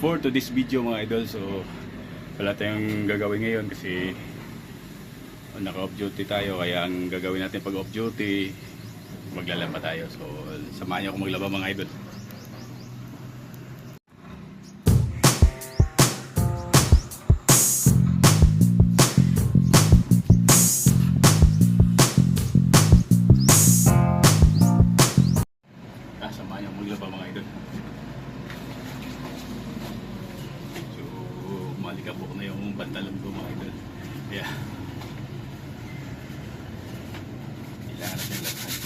for to this video mga idol. So wala tayong gagawin ngayon kasi naka-off duty tayo, kaya ang gagawin natin pag off duty, maglalaba tayo. So samahan niyo ako maglaba mga idol. Samahan niyo ako maglaba mga idol. So malikabok na yung pantalon ko mga idol. Yeah. Kailangan natin labahan.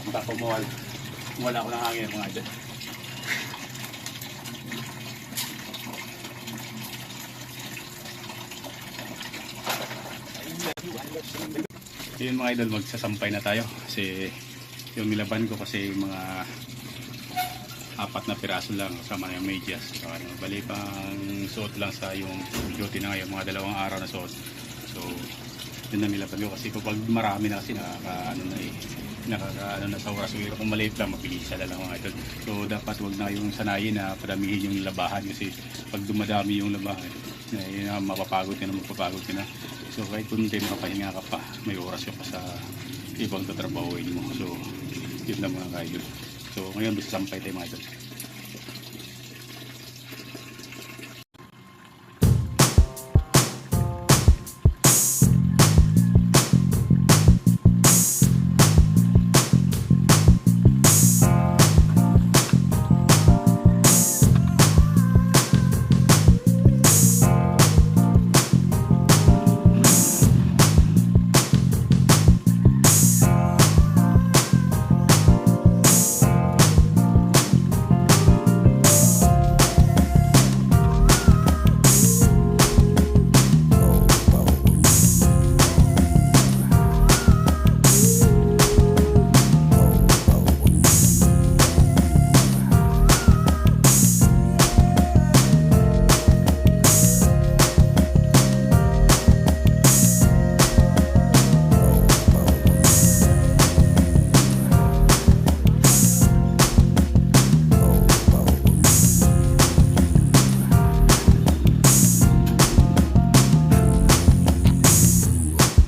Baka wala ko ng hangin mga idol. Yun mga idol, magsasampay na tayo kasi yung nilaban ko kasi mga 4 na piraso lang kasama na yung medyas. So, bali pang suot lang sa yung duty na ngayon, mga 2 araw na suot. So yun na nilaban ko kasi kapag marami na kasi nakaka na sa oras. So kung maliit lang, mabilisan na lang mga idol. So dapat wag na yung sanayin na padamihin yung labahan kasi pag dumadami yung labahan, yun na mapapagod ka na. So kahit kung hindi makapahinga ka pa, may oras ka pa sa ibang tatrabahuin mo. So yun na mga idol. So ngayon bisa sampay tayo mga idol.